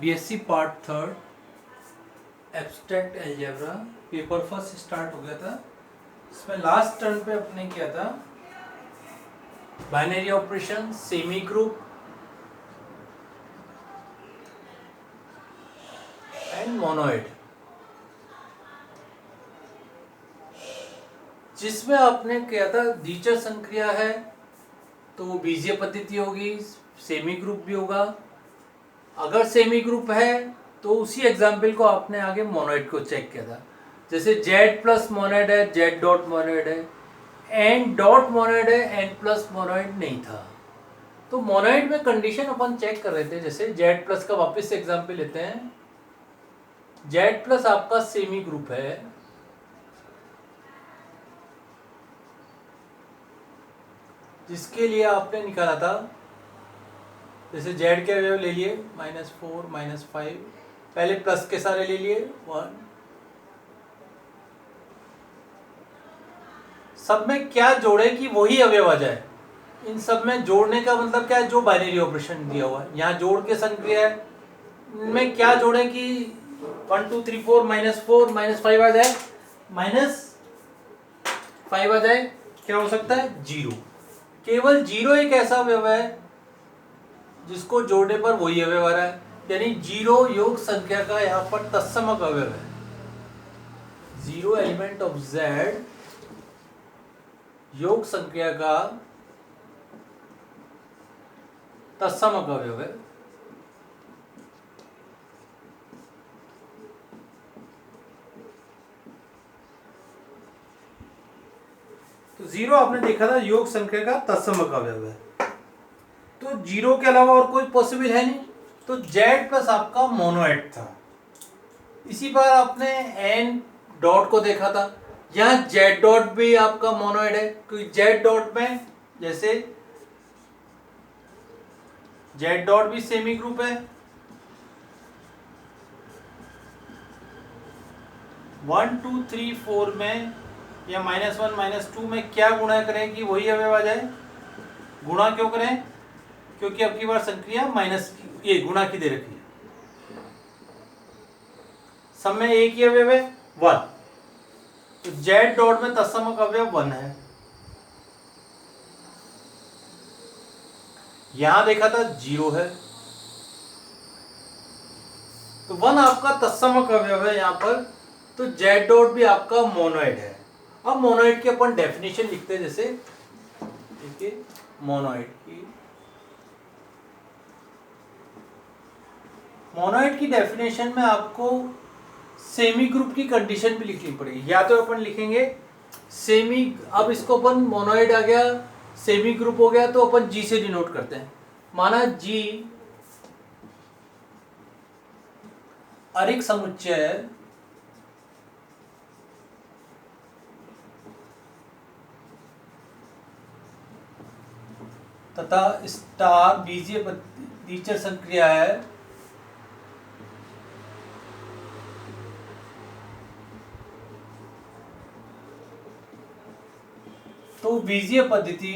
BSc part third abstract algebra paper first start हो गया था। इसमें लास्ट टर्न पे अपने किया था binary operation, semi group and monoid, जिसमें आपने किया था द्विचर संक्रिया है तो वो बीजीय पद्धति होगी, सेमी ग्रुप भी होगा। अगर सेमी ग्रुप है तो उसी एग्जाम्पल को आपने आगे मोनोइड को चेक किया था। जैसे जेड प्लस मोनोइड है, जेड डॉट मोनोइड है, एन डॉट मोनोइड है, एन प्लस मोनोइड नहीं था। तो मोनोइड में कंडीशन अपन चेक कर रहे थे। जैसे जेड प्लस का वापस से एग्जाम्पल लेते हैं। जेड प्लस आपका सेमी ग्रुप है, जिसके लिए आपने निकाला था, जैसे जेड के अवयव ले लिए -4 -5, पहले प्लस के सारे ले लिए 1। सब में क्या जोड़े कि वही अवयव आ जाए। इन सब में जोड़ने का मतलब क्या है, जो बाइनरी ऑपरेशन दिया हुआ है यहाँ जोड़ के संक्रिया है, इनमें क्या जोड़े कि 1 2 3 4 -4 -5 आ जाए, -5 आ जाए। क्या हो सकता है? 0। केवल 0 एक ऐसा अवयव है जिसको जोड़ने पर वही अवयव आ रहा है, यानी 0 योग संख्या का यहाँ पर तत्समक अवयव है। 0 एलिमेंट ऑफ Z योग संख्या का तत्समक अवयव है। तो 0 आपने देखा था योग संख्या का तत्समक अवयव है। तो 0 के अलावा और कोई पॉसिबल है नहीं, तो Z प्लस आपका मोनोइड था। इसी पर आपने एन डॉट को देखा था, यहाँ Z डॉट भी आपका मोनोइड है, क्योंकि Z डॉट में जैसे Z डॉट भी सेमी ग्रुप है। 1 2 3 4 में या -1 -2 में क्या गुणा करें कि वही अवयव आ जाए। गुणा क्यों करें? क्योंकि अब की बार संक्रिया माइनस की, ये गुणा की दे रखी है। सब में एक ही अवयव है 1, तो Z डॉट में तत्समक अवयव 1 है। यहां देखा था 0 है, तो 1 आपका तत्समक अवयव है यहां पर, तो Z डॉट भी आपका मोनोइड है। अब मोनोइड की अपन डेफिनेशन लिखते हैं। जैसे देखिए मोनोइड की डेफिनेशन में आपको सेमी ग्रुप की कंडीशन भी लिखनी पड़ेगी। या तो अपन लिखेंगे सेमी, अब इसको अपन मोनोइड आ गया, सेमी ग्रुप हो गया, तो अपन G से डिनोट करते हैं। माना G अरिक समुच्चय है तथा स्टार बीजीय द्विचर संक्रिया है, तो बीजीय पद्धति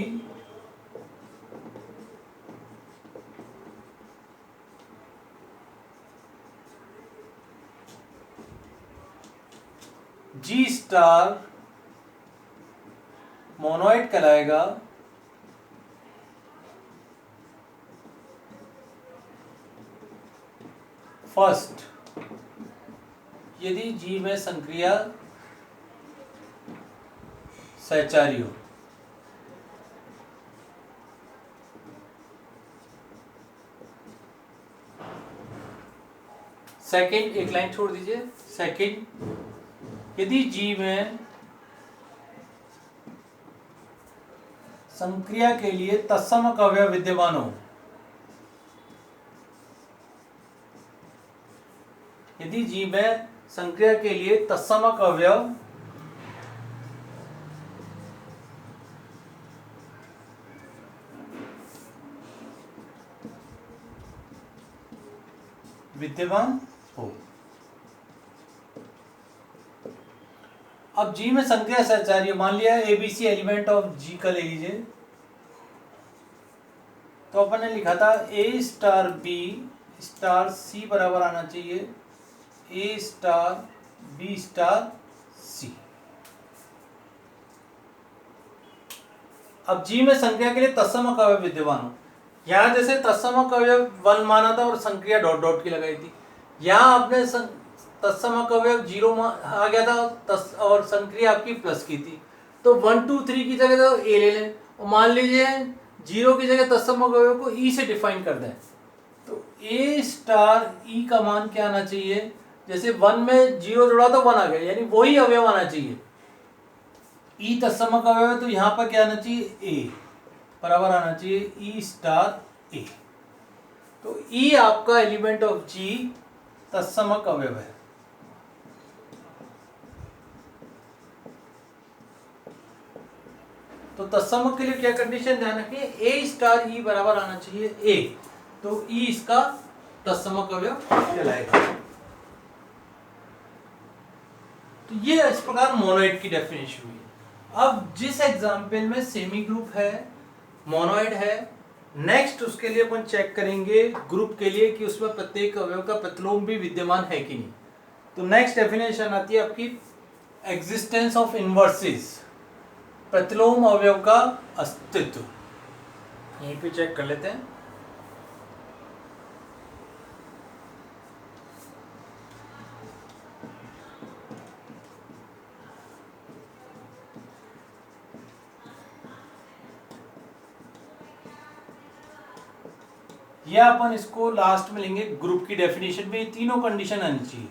G स्टार मोनोइड कहलाएगा। फर्स्ट, यदि G में संक्रिया सहचारी हो। सेकंड, एक लाइन छोड़ दीजिए। सेकंड, यदि G में संक्रिया के लिए तत्समक अवयव विद्यमान हो। यदि G में संक्रिया के लिए तत्समक अवयव विद्यमान हो। अब G में संक्रिया सहचारी, मान लिया ABC एलिमेंट ऑफ G का ले लीजिए, तो अपन ने लिखा था A star B star c बराबर आना चाहिए ए स्टार बी स्टार सी। अब जी में संख्या के लिए तत्समक अवयव विद्यमान हो, यहाँ जैसे तत्समक अवयव 1 माना था और संख्या डॉट डॉट की लगाई थी, यहाँ आपने तत्समक अवयव 0 आ गया था और संक्रिया आपकी प्लस की थी, तो 1 2 3 की जगह तो ए ले लें और मान लीजिए 0 की जगह तत्समक अवयव को ई से डिफाइन कर दें, तो ए स्टार ई का मान क्या आना चाहिए, जैसे 1 में 0 जोड़ा तो 1 आ गया, यानी वही अवयव आना चाहिए। ई तत्समक अवयव है तो यहाँ पर क्या आना चाहिए, ए बराबर आना चाहिए ई स्टार ए। तो ई आपका एलिमेंट ऑफ जी तत्समक अवयव है। तो तत्समक के लिए क्या कंडीशन ध्यान रखिए, ए स्टार ई बराबर आना चाहिए ए, तो ई इसका तत्समक अवयव कहलाएगा। तो ये इस प्रकार मोनोइड की डेफिनेशन हुई। अब जिस एग्जाम्पल में सेमी ग्रुप है, मोनोइड है, नेक्स्ट उसके लिए अपन चेक करेंगे ग्रुप के लिए कि उसमें प्रत्येक अवयव का प्रतिलोम भी विद्यमान है कि नहीं। तो नेक्स्ट डेफिनेशन आती है आपकी एग्जिस्टेंस ऑफ इनवर्सेस, प्रतिलोम अवयव का अस्तित्व। यहीं पे चेक कर लेते हैं। या अपन इसको लास्ट में लेंगे ग्रुप की डेफिनेशन में। तीनों कंडीशन आनी चाहिए,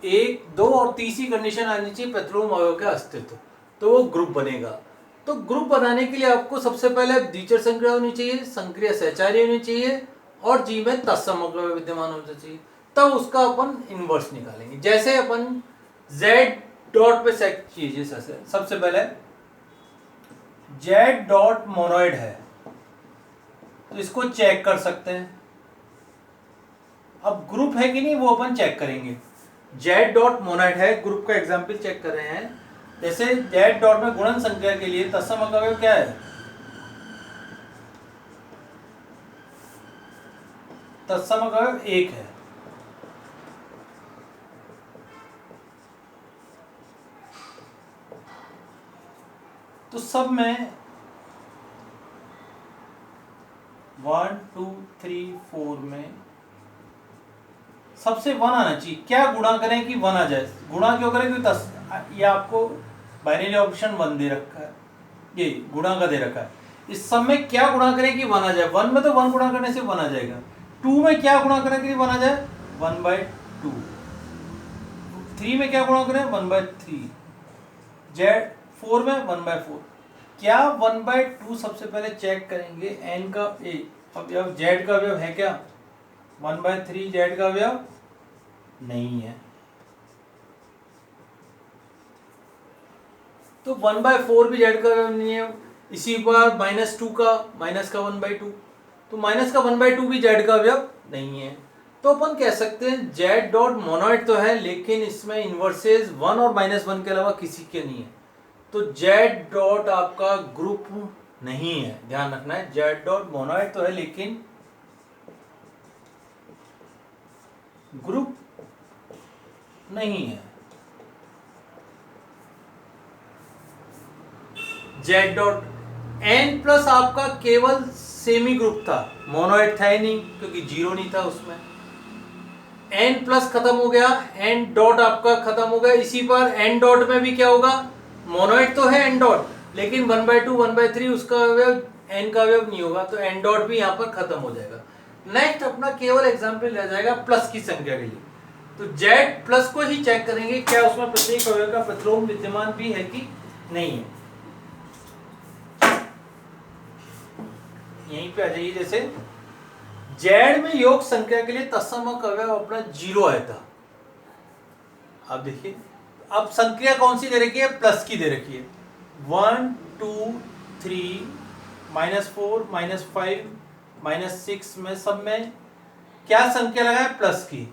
1 2 और तीसरी कंडीशन आनी चाहिए प्रतिलोम अवयव का अस्तित्व, तो वो ग्रुप बनेगा। तो ग्रुप बनाने के लिए आपको सबसे पहले द्विचर संक्रिया होनी चाहिए, संक्रिया सहचारी होनी चाहिए और जी में तत्समक अवयव विद्यमान होना चाहिए, तब उसका अपन इनवर्स निकालेंगे। जैसे अपन z डॉट पे सेट कीजिए, सबसे पहले z डॉट मोनोइड है तो इसको चेक कर सकते हैं। अब ग्रुप है कि नहीं वो अपन चेक करेंगे। z डॉट मोनोइड है, ग्रुप का एग्जांपल चेक कर रहे हैं। जैसे z डॉट में गुणन संख्या के लिए तत्समक अवयव क्या है, तत्समक अवयव 1 है। तो सब में 1 2 3 4 में सबसे 1 आना चाहिए। क्या गुणा करें कि 1 आ जाए, गुणा क्यों करें, क्योंकि ये आपको बाइनरी ऑप्शन 1 दे रखा है, ये गुणा का दे रखा है। इस सब में क्या गुणा करें कि 1 आ जाए, 1 में तो 1 गुणा करने से 1 आ जाएगा। 2 में क्या गुणा करें कि 1 आ जाए, 1/2। 3 में क्या गुणा करें, 1/3। z 4 में 1/4। क्या 1/2 सबसे पहले चेक करेंगे, n का अवयव z का अवयव है क्या, 1/3 z का अवयव नहीं है। तो 1/4 भी z का अवयव नहीं है। इसी बार -2 का माइनस का 1/2, तो माइनस का 1/2 भी z का अवयव नहीं है। तो अपन कह सकते हैं z डॉट मोनोइड तो है लेकिन इसमें इनवर्सेस 1 और -1 के अलावा किसी के नहीं है। तो z डॉट आपका ग्रुप नहीं है, ध्यान रखना है। z डॉट मोनोइड तो है लेकिन ग्रुप नहीं है। z डॉट n प्लस आपका केवल सेमी ग्रुप था, मोनोइड था ही नहीं क्योंकि 0 नहीं था उसमें। n प्लस खत्म हो गया, n डॉट आपका खत्म हो गया। इसी पर n डॉट में भी क्या होगा, मोनोइड तो है n डॉट लेकिन 1/2 1/3 उसका अवयव n का अवयव नहीं होगा, तो n डॉट भी यहाँ पर खत्म हो जाएगा। नेक्स्ट अपना केवल एग्जाम्पल रह जाएगा प्लस की संख्या के लिए। तो z प्लस को ही चेक करेंगे क्या उसमें प्रत्येक अवयव का प्रतिलोम विद्यमान भी है कि नहीं है। यहीं पे आ जाइए, जैसे z में योग संख्या के लिए तत्समक अवयव अपना 0 आया था। अब देखिए, अब संख्या कौन सी दे रखी है, प्लस की दे रखी है। 1 2 3 -4 -5 -6 में सब में क्या संख्या लगा है, प्लस की।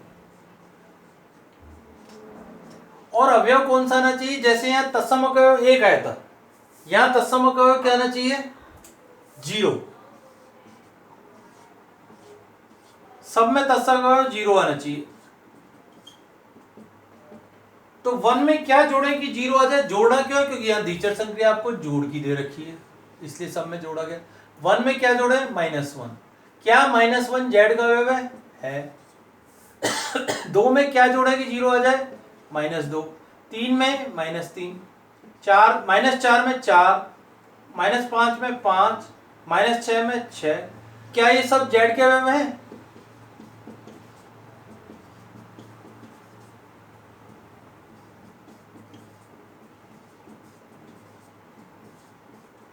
और अवयव कौन सा आना चाहिए, जैसे यहाँ तत्समक अवयव 1 आया था, यहाँ तत्समक अवयव क्या आना चाहिए, 0। सब में तत्सम अवयव 0 आना चाहिए। तो 1 में क्या जोड़े कि 0 आ जाए? जोड़ना क्यों है? क्योंकि यहाँ द्विचर संक्रिया आपको जोड़ की दे रखी है, इसलिए सब में जोड़ा गया। 1 में क्या जोड़े? -1। क्या -1 जेड का अवयव है? 2 में क्या जोड़े कि 0 आ जाए? -2। 3 में -3। 4 -4 में 4, -5 में 5, -6 में 6। क्या ये सब जेड के अवयव हैं?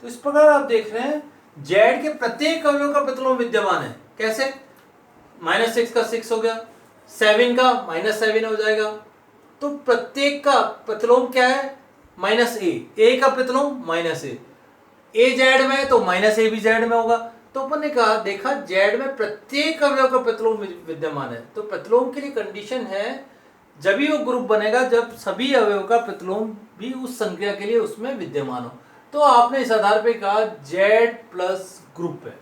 तो इस प्रकार आप देख रहे हैं जेड के प्रत्येक अवयव का प्रतिलोम विद्यमान है। कैसे? -6 का 6 हो गया, 7 का -7 हो जाएगा। तो प्रत्येक का प्रतिलोम क्या है? -a का प्रतिलोम -a जेड में है तो -a भी जेड में होगा। तो अपन ने कहा देखा जेड में प्रत्येक अवयव का प्रतिलोम विद्यमान है। तो प्रतिलोम के लिए कंडीशन है जब भी वो ग्रुप बनेगा जब सभी अवयव का प्रतिलोम भी उस संख्या के लिए उसमें विद्यमान हो। तो आपने इस आधार पे कहा जेड प्लस ग्रुप है,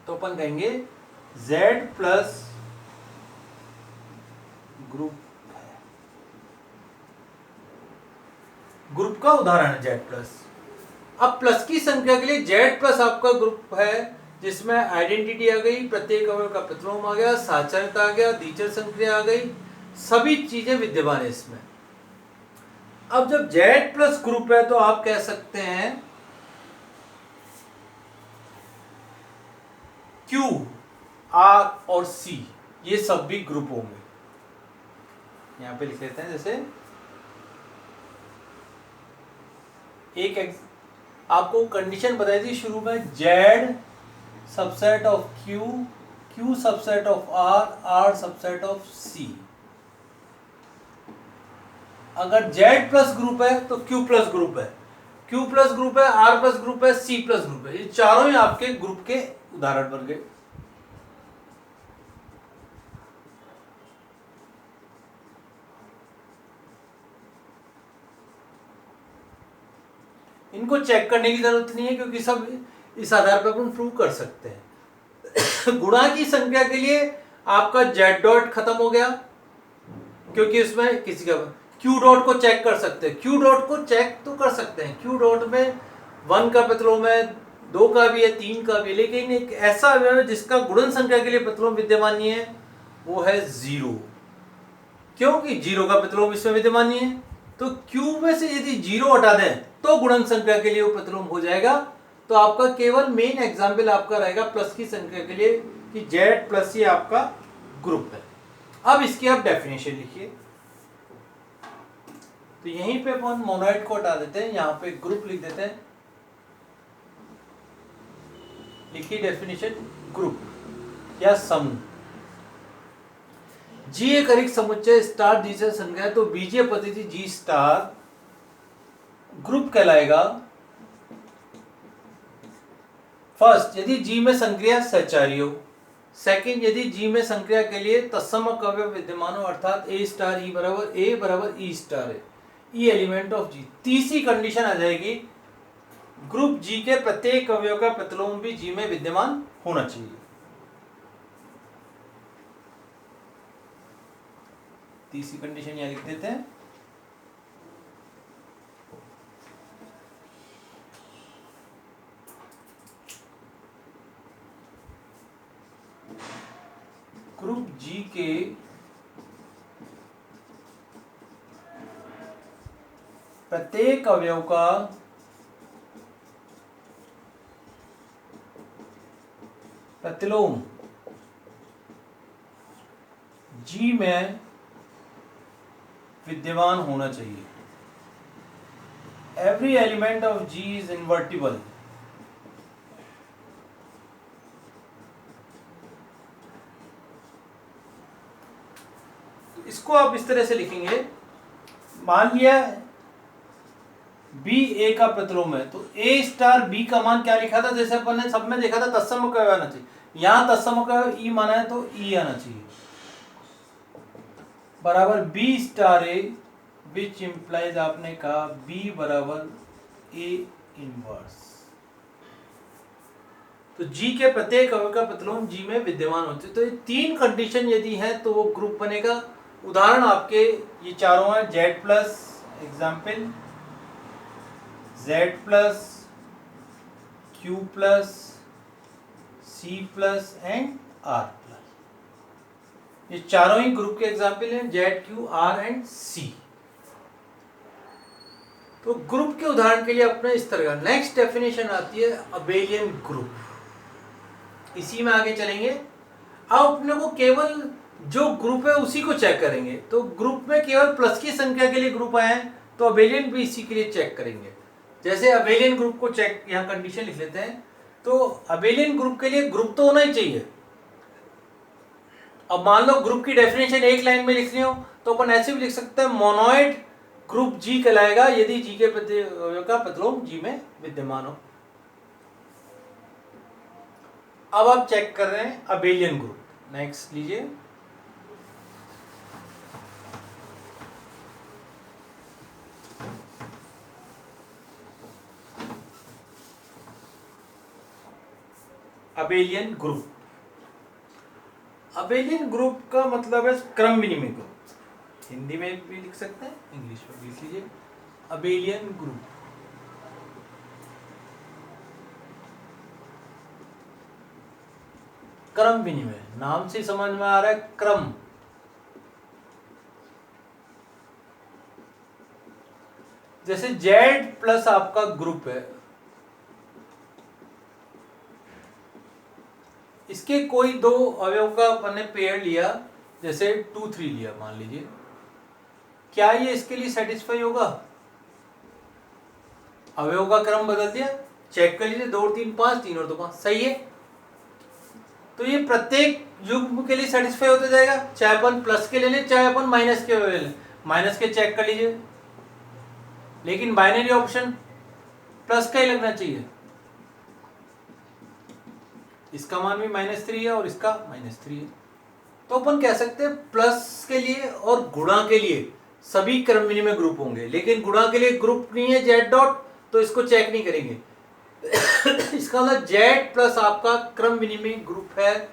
तो अपन कहेंगे जेड प्लस ग्रुप है। ग्रुप का उदाहरण है जेड प्लस। अब प्लस की संख्या के लिए जेड प्लस आपका ग्रुप है जिसमें आइडेंटिटी आ गई, प्रत्येक अवयव का प्रतिलोम आ गया, साचरता आ गया, द्विचर संक्रिया आ गई, सभी चीजें विद्यमान है इसमें। अब जब जेड प्लस ग्रुप है तो आप कह सकते हैं क्यू, आर और सी ये सब भी ग्रुप होंगे। यहां पे लिख लेते हैं जैसे एक आपको कंडीशन बताई थी शुरू में, Z subset of Q, Q subset of R, R subset of C. अगर जेड प्लस ग्रुप है तो क्यू प्लस ग्रुप है, क्यू प्लस ग्रुप है, आर प्लस ग्रुप है, सी प्लस ग्रुप है। ये चारों ही आपके ग्रुप के उदाहरण बन गए। इनको चेक करने की जरूरत नहीं है क्योंकि सब इस आधार पर अपन प्रूव कर सकते हैं। गुणा की संख्या के लिए आपका जेड डॉट खत्म हो गया क्योंकि इसमें किसी का क्यू डॉट को चेक कर सकते हैं, क्यू डॉट को चेक तो कर सकते हैं। क्यू डॉट में 1 का प्रतिलोम है, 2 का भी है, 3 का भी है, लेकिन एक ऐसा अवयव है जिसका गुणन संख्या के लिए प्रतिलोम विद्यमान नहीं है, वो है 0। क्योंकि 0 का प्रतिलोम इसमें विद्यमान नहीं है। तो क्यू में से यदि 0 हटा दें तो गुणन संख्या के लिए वो प्रतिलोम हो जाएगा। तो आपका केवल मेन एग्जाम्पल आपका रहेगा प्लस की संख्या के लिए कि जेड प्लस ही आपका ग्रुप है। अब इसकी आप डेफिनेशन लिखिए। तो यहीं पे अपन मोनोइड को हटा देते हैं, यहां पे ग्रुप लिख देते हैं। लिखिए डेफिनेशन, ग्रुप या समूह। जी एक अरिक्त समुच्चय स्टार द्विचर संख्या है तो बीजीय पद्धति जी स्टार ग्रुप कहलाएगा। फर्स्ट, यदि जी में संक्रिया सहचारी हो। सेकंड, यदि जी में संक्रिया के लिए तत्समक अवयव विद्यमान हो, अर्थात ए स्टार ई बराबर ए बराबर ई स्टार है, ई एलिमेंट ऑफ जी। तीसरी कंडीशन आ जाएगी ग्रुप जी के प्रत्येक अवयव का प्रतिलोम भी जी में विद्यमान होना चाहिए। तीसरी कंडीशन यहां लिख देते हैं। ग्रुप जी के प्रत्येक अवयव का प्रतिलोम जी में विद्यमान होना चाहिए। Every element of G is invertible. इसको आप इस तरह से लिखेंगे, मान लिया बी ए का प्रतिलोम है तो ए स्टार बी का मान क्या लिखा था, जैसे अपन ने सब में देखा था तत्समक अवयव आना चाहिए। यहां तत्समक अवयव ई माना है तो ई आना चाहिए, बराबर b star a which implies आपने कहा बी बराबर ए इनवर्स। तो तो जी के प्रत्येक अवयव का प्रतिलोम जी में विद्यमान होते हैं। तो ये 3 कंडीशन यदि है तो वो ग्रुप बनेगा। उदाहरण आपके ये चारों हैं, Z plus example Z plus Q plus C plus and R plus, ये चारों ही ग्रुप के एग्जाम्पल हैं, Z Q R and C। तो ग्रुप के उदाहरण के लिए अपना इस तरह का नेक्स्ट डेफिनेशन आती है अबेलियन ग्रुप। इसी में आगे चलेंगे। अब अपने को केवल जो ग्रुप है उसी को चेक करेंगे। तो ग्रुप में केवल प्लस की संख्या के लिए ग्रुप आए हैं तो अबेलियन भी इसी के लिए चेक करेंगे। जैसे अबेलियन ग्रुप को चेक, यहाँ कंडीशन लिख लेते हैं। तो अबेलियन ग्रुप के लिए ग्रुप तो होना ही चाहिए। अब मान लो ग्रुप की डेफिनेशन एक लाइन में लिखनी हो तो अपन ऐसे भी लिख सकते हैं, मोनोइड ग्रुप जी कहलाएगा यदि जी के का प्रतिलोम जी में विद्यमान हो। अब आप चेक कर रहे हैं अबेलियन ग्रुप। नेक्स्ट लीजिए। अबेलियन ग्रुप, अबेलियन ग्रुप का मतलब है क्रम विनिमय ग्रुप। हिंदी में भी लिख सकते हैं, इंग्लिश में भी लिख लीजिए। अबेलियन ग्रुप क्रम विनिमय, नाम से समझ में आ रहा है क्रम। जैसे Z प्लस आपका ग्रुप है, इसके कोई दो अवयव का अपन ने पेयर लिया, जैसे 2 3 लिया मान लीजिए, क्या ये इसके लिए सेटिस्फाई होगा? अवयव का क्रम बदल दिया, चेक कर लीजिए, 2 और 3 5, 3 और 2 5, सही है। तो ये प्रत्येक युग्म के लिए सेटिस्फाई होता जाएगा, चाहे अपन प्लस के ले लें चाहे अपन माइनस के ले लें। माइनस के चेक कर लीजिए, लेकिन बाइनरी ऑप्शन प्लस का ही लगना चाहिए। इसका मान भी -3 है और इसका -3 है। तो अपन कह सकते हैं प्लस के लिए और गुणा के लिए सभी क्रम विनिमय ग्रुप होंगे, लेकिन गुणा के लिए ग्रुप नहीं है Z डॉट, तो इसको चेक नहीं करेंगे। इसका मतलब Z प्लस आपका क्रम विनिमय ग्रुप है।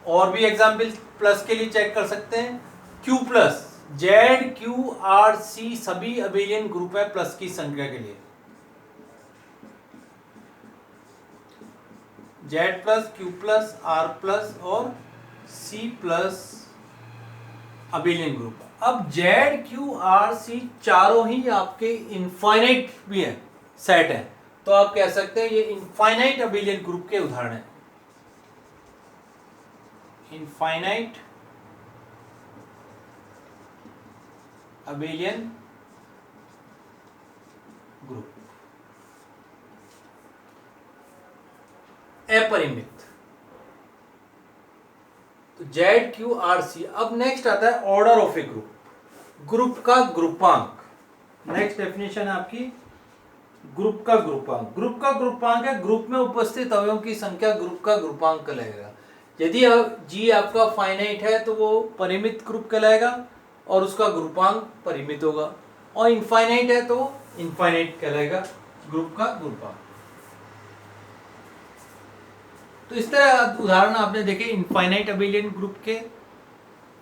और भी एग्जाम्पल प्लस के लिए चेक कर सकते हैं, Q plus Z Q R C सभी अबेलियन ग्रुप है प्लस की संख्या के लिए। Z plus Q plus R plus और C प्लस अबेलियन ग्रुप। अब Z Q R C चारों ही आपके इनफाइनाइट भी है, सेट है, तो आप कह सकते हैं ये इनफाइनाइट अबेलियन ग्रुप के उदाहरण है। इनफाइनाइट अबेलियन ग्रुप, अपरिमित। तो Z Q R C। अब नेक्स्ट आता है order of A group, group का ग्रुपांक। नेक्स्ट डेफिनेशन है आपकी ग्रुप का ग्रुपांक। ग्रुप का ग्रुपांक है ग्रुप में उपस्थित अवयवों की संख्या ग्रुप का ग्रुपांक कहलाएगा। यदि G आपका फाइनाइट है तो वो परिमित ग्रुप कहलाएगा और उसका ग्रुपांक परिमित होगा, और इनफाइनाइट है तो इनफाइनाइट कहलाएगा ग्रुप का ग्रुपांक। तो इस तरह उदाहरण आपने देखे इनफाइनाइट अबेलियन ग्रुप के,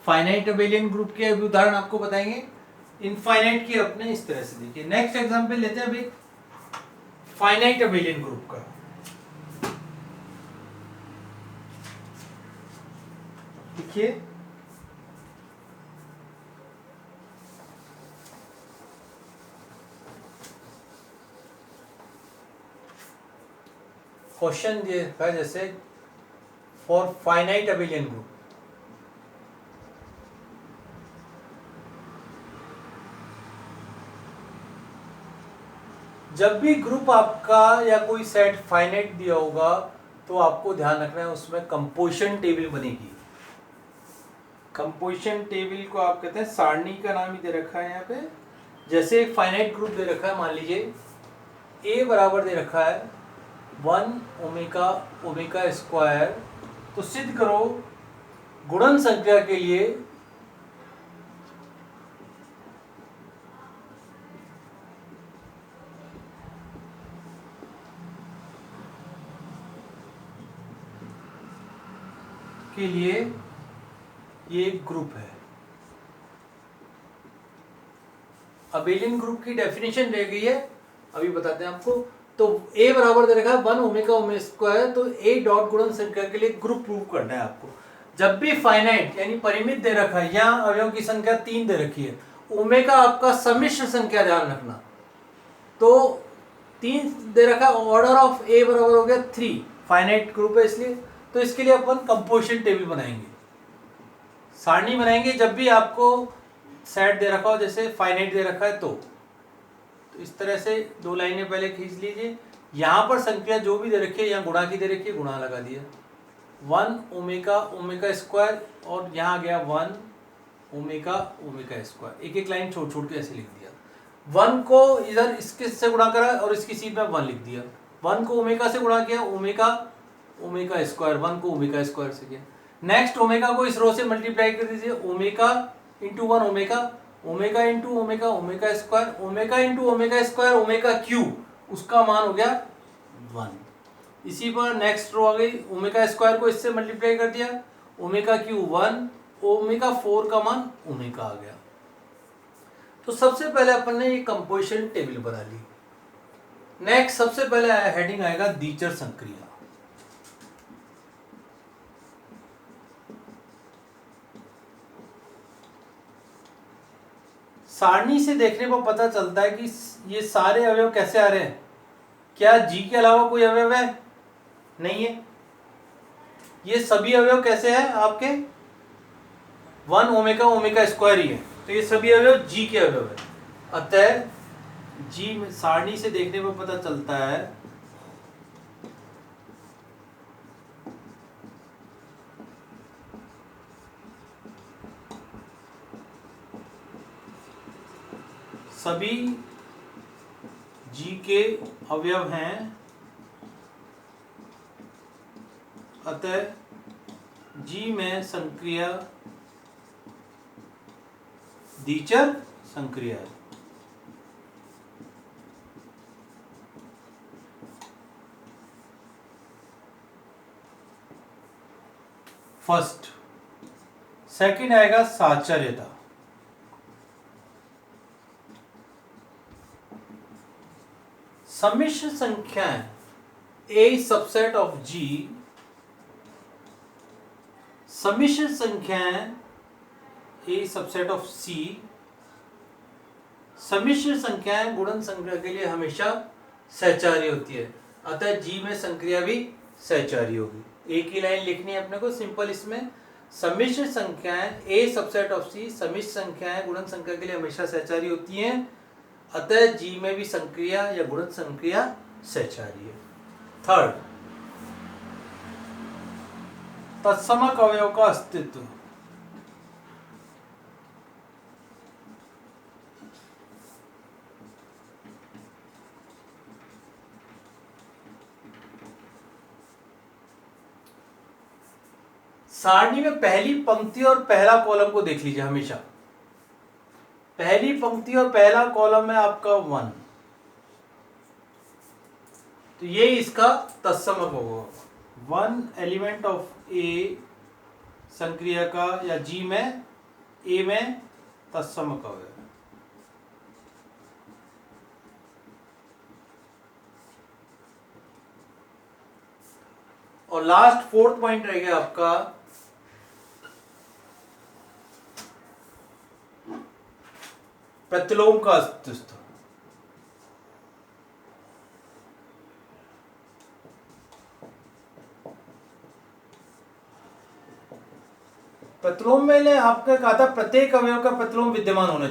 फाइनाइट अबेलियन ग्रुप के अभी उदाहरण आपको बताएंगे। इनफाइनाइट की अपने इस तरह से देखिए। नेक्स्ट एग्जांपल लेते हैं अभी फाइनाइट अबेलियन ग्रुप का। देखिए क्वेश्चन दिया है जैसे फॉर फाइनाइट अबेलियन ग्रुप, जब भी ग्रुप आपका या कोई सेट फाइनाइट दिया होगा तो आपको ध्यान रखना है उसमें कंपोजिशन टेबल बनेगी। कंपोजिशन टेबल को आप कहते हैं, सारणी का नाम ही दे रखा है यहाँ पे। जैसे एक फाइनाइट ग्रुप दे रखा है, मान लीजिए A बराबर दे रखा है 1 ओमेगा ओमेगा स्क्वायर, तो सिद्ध करो गुणन संख्या के लिए के लिए ये एक ग्रुप है। अबेलियन ग्रुप की डेफिनेशन रह गई है, अभी बताते हैं आपको। तो A बराबर दे रखा है 1 ओमेगा ओमेगा स्क्वायर, तो A डॉट गुणन संख्या के लिए ग्रुप प्रूव करना है आपको। जब भी फाइनाइट यानी परिमित दे रखा है या अवयव की संख्या 3 दे रखी है, ओमेगा आपका सम्मिश्र संख्या, ध्यान रखना। तो 3 दे रखा है, ऑर्डर ऑफ A बराबर हो गया 3, फाइनाइट ग्रुप है इसलिए। तो इसके लिए अपन कंपोजिशन टेबल बनाएंगे, सारणी बनाएंगे। जब भी आपको सेट दे रखा हो, जैसे फाइनाइट दे रखा है, तो इस तरह से 2 लाइनें पहले खींच लीजिए। यहाँ पर संख्या जो भी दे रखी है, यहाँ गुणा की दे रखी है, गुणा लगा दिया 1 ओमेगा ओमेगा स्क्वायर, और यहाँ गया 1 ओमेगा ओमेगा स्क्वायर। एक एक लाइन छोड़ छोड़ के ऐसे लिख दिया। 1 को इधर इसके से गुणा करा और इसकी सीध में 1 लिख दिया। 1 को ओमेगा से गुणा किया, ओमेगा ओमेगा स्क्वायर, 1 को ओमेगा स्क्वायर से किया। नेक्स्ट ओमेगा को इस रो से मल्टीप्लाई कर दीजिए, omega into 1 omega, omega into omega omega square, omega into omega square omega cube, उसका मान हो गया 1। इसी पर नेक्स्ट रो आ गई, ओमेगा स्क्वायर को इससे मल्टीप्लाई कर दिया, ओमेगा क्यूब 1, ओमेगा 4 का मान ओमेगा आ गया। तो सबसे पहले अपन ने ये कंपोजिशन टेबल बना ली। नेक्स्ट सबसे पहले हेडिंग आएगा दीचर संक्रिया। सारणी से देखने पर पता चलता है कि ये सारे अवयव कैसे आ रहे हैं। क्या जी के अलावा कोई अवयव है? नहीं है। ये सभी अवयव कैसे हैं आपके? 1 ओमेगा ओमेगा स्क्वायर ही है, तो ये सभी अवयव जी के अवयव है। अतः जी में सारणी से देखने पर पता चलता है सभी जी के अवयव हैं, अतः जी में संक्रिया दीचर संक्रिया है। फर्स्ट। सेकंड आएगा साचर्यता। सम्मिश्र संख्याएं A सबसेट ऑफ G, सम्मिश्र संख्याएं A सबसेट ऑफ C, सम्मिश्र संख्याएं गुणन संक्रिया के लिए हमेशा सहचारी होती है, अतः G में संक्रिया भी सहचारी होगी। एक ही लाइन लिखनी है अपने को सिंपल इसमें, सम्मिश्र संख्याएं A सबसेट ऑफ C, सम्मिश्र संख्याएं गुणन संक्रिया के लिए हमेशा सहचारी होती हैं, अतः जी में भी संक्रिया या गुणन संक्रिया सहचारी है। थर्ड, तत्समक अवयव का अस्तित्व। सारणी में पहली पंक्ति और पहला कॉलम को देख लीजिए हमेशा। पहली पंक्ति और पहला कॉलम है आपका 1, तो ये इसका तत्समक होगा। 1 एलिमेंट ऑफ ए संक्रिया का या जी में ए में तत्समक अवयव। और लास्ट फोर्थ पॉइंट रहेगा आपका प्रतिलोम का अस्तित्व। प्रतिलोम में आपका कहा था प्रत्येक अवयव का प्रतिलोम विद्यमान होना चाहिए।